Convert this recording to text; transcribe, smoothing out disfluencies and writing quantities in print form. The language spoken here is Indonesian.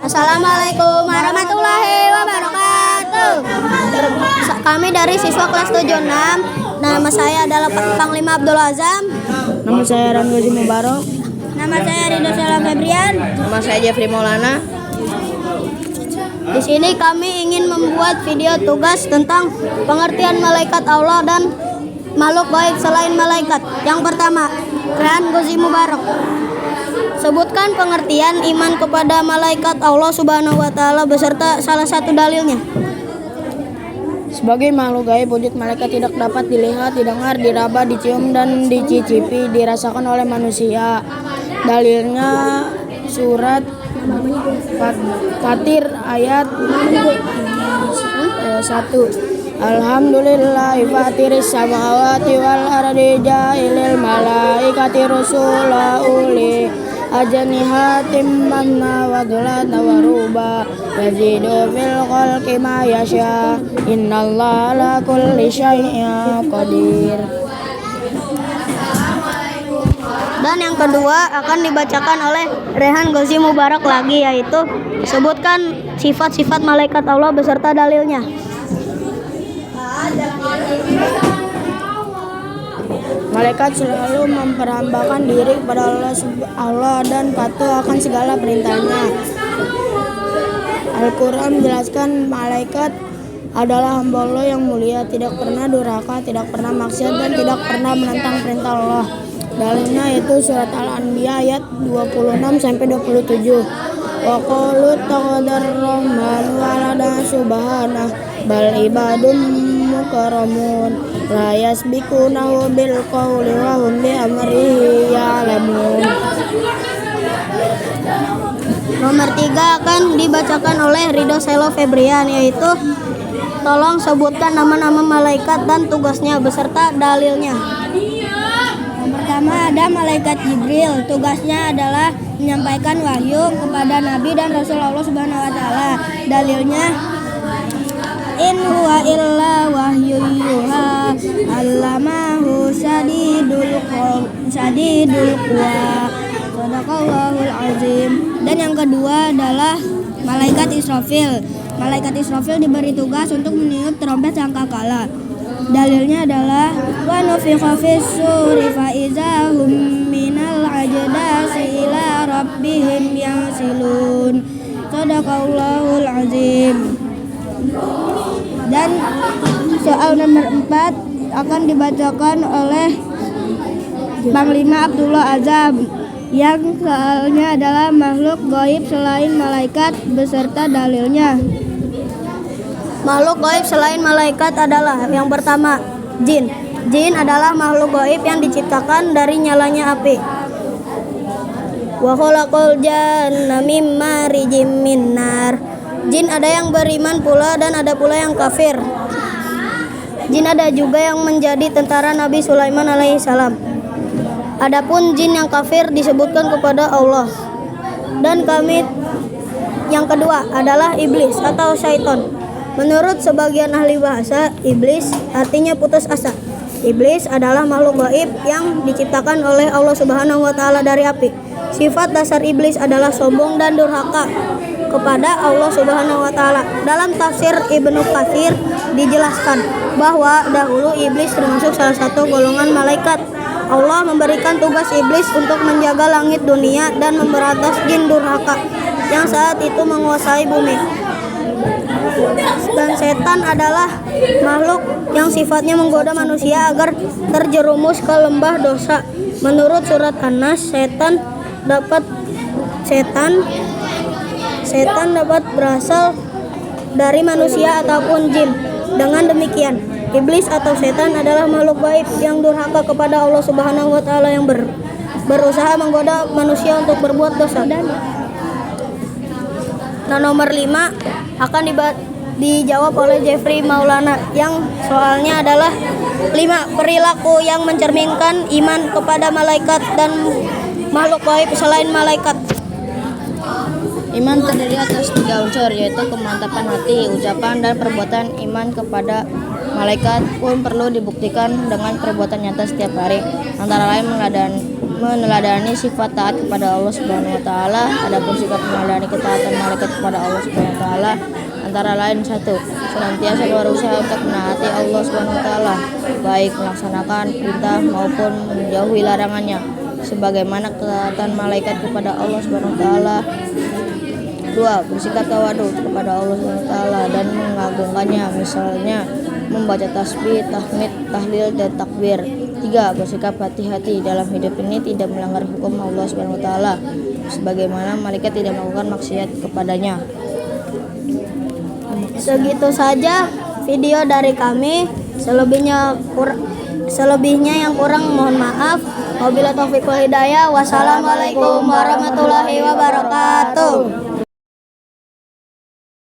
Assalamualaikum warahmatullahi wabarakatuh. Kami dari siswa kelas 76. Nama saya adalah Panglima Abdul Azam. Nama saya Rangozi Mubarok. Nama saya Ridho Salam Febrian. Nama saya Jeffrey Maulana. Di sini kami ingin membuat video tugas tentang pengertian malaikat Allah dan makhluk gaib selain malaikat. Yang pertama, Rangozi Mubarok. Sebutkan pengertian iman kepada malaikat Allah Subhanahu wa taala beserta salah satu dalilnya. Sebagai makhluk gaib, wujud malaikat tidak dapat dilihat, didengar, diraba, dicium, dan dicicipi, dirasakan oleh manusia. Dalilnya surat Fatir ayat 1. Alhamdulillahi fatiris samawati wal ardi ja'ilil malaikati rusula uli ajnihatim manna wa dhulata wa ruba yazidu fil khalqi ma yasha innallaha ala kulli syai'in qadir. Dan yang kedua akan dibacakan oleh Rehan Gozi Mubarak lagi, yaitu sebutkan sifat-sifat malaikat Allah beserta dalilnya. Malaikat selalu memperhambakan diri kepada Allah dan patuh akan segala perintahnya. Al-Quran menjelaskan malaikat adalah hamba Allah yang mulia, tidak pernah durhaka, tidak pernah maksiat, dan tidak pernah menentang perintah Allah. Dalilnya itu surat Al-Anbiya ayat 26-27. Wa qalu taqaddar rahman walada subhanah bal ibadum mukarramun la yasbiqunahu bil qawli wa hum bi amrihi ya'lamun. Nomor 3 akan dibacakan oleh Ridho Salam Febrian, yaitu tolong sebutkan nama-nama malaikat dan tugasnya beserta dalilnya. Pertama ada malaikat Jibril, tugasnya adalah menyampaikan wahyu kepada Nabi dan Rasul Allah Subhanahu wa taala. Dalilnya in huwa illa wahyu yuha allamahu syadidul quwa sadaqallahul azim. Dan yang kedua adalah malaikat Israfil. Malaikat Israfil diberi tugas untuk meniup trompet sangkakala. Dalilnya adalah wa nufikha fis-suri fa iza hum minal ajdasi ila rabbihim yansilun. Shadaqallahul azim. Dan soal nomor 4 akan dibacakan oleh Panglima Abdullah Azam, yang soalnya adalah makhluk gaib selain malaikat beserta dalilnya. Makhluk gaib selain malaikat adalah yang pertama, jin. Jin adalah makhluk gaib yang diciptakan dari nyalanya api. Wa khalaqal janna mim marijim min nar. Jin ada yang beriman pula dan ada pula yang kafir. Jin ada juga yang menjadi tentara Nabi Sulaiman alaihissalam. Adapun jin yang kafir disebutkan kepada Allah. Dan kami yang kedua adalah iblis atau syaitan. Menurut sebagian ahli bahasa, iblis artinya putus asa. Iblis adalah makhluk gaib yang diciptakan oleh Allah Subhanahu wa taala dari api. Sifat dasar iblis adalah sombong dan durhaka kepada Allah Subhanahu wa taala. Dalam tafsir Ibnu Katsir dijelaskan bahwa dahulu iblis termasuk salah satu golongan malaikat. Allah memberikan tugas iblis untuk menjaga langit dunia dan memberantas jin durhaka yang saat itu menguasai bumi. Dan setan adalah makhluk yang sifatnya menggoda manusia agar terjerumus ke lembah dosa. Menurut surat An-Nas, setan dapat berasal dari manusia ataupun jin. Dengan demikian, iblis atau setan adalah makhluk gaib yang durhaka kepada Allah Subhanahu wa taala yang berusaha menggoda manusia untuk berbuat dosa. Nah, nomor 5 akan dijawab oleh Jeffrey Maulana, yang soalnya adalah 5 perilaku yang mencerminkan iman kepada malaikat dan makhluk gaib selain malaikat. Iman terdiri atas 3 unsur, yaitu kemantapan hati, ucapan, dan perbuatan. Iman kepada malaikat pun perlu dibuktikan dengan perbuatan nyata setiap hari, antara lain meneladani sifat taat kepada Allah Subhanahu wa taala. Adapun sikap meneladani ketaatan malaikat kepada Allah Subhanahu wa taala antara lain: 1. Senantiasa berusaha untuk menaati Allah Subhanahu wa taala, baik melaksanakan perintah maupun menjauhi larangannya, sebagaimana ketaatan malaikat kepada Allah Subhanahu wa taala. 2. Bersikap tawadhu kepada Allah Subhanahu wa taala dan mengagungkannya, misalnya membaca tasbih, tahmid, tahlil, dan takbir. 3. Bersikap hati-hati dalam hidup ini tidak melanggar hukum Allah Subhanahu wa taala, sebagaimana malaikat tidak melakukan maksiat kepadanya. Segitu saja video dari kami. Selebihnya yang kurang mohon maaf. Wabillahi taufiq wal hidayah. Wassalamualaikum warahmatullahi wabarakatuh.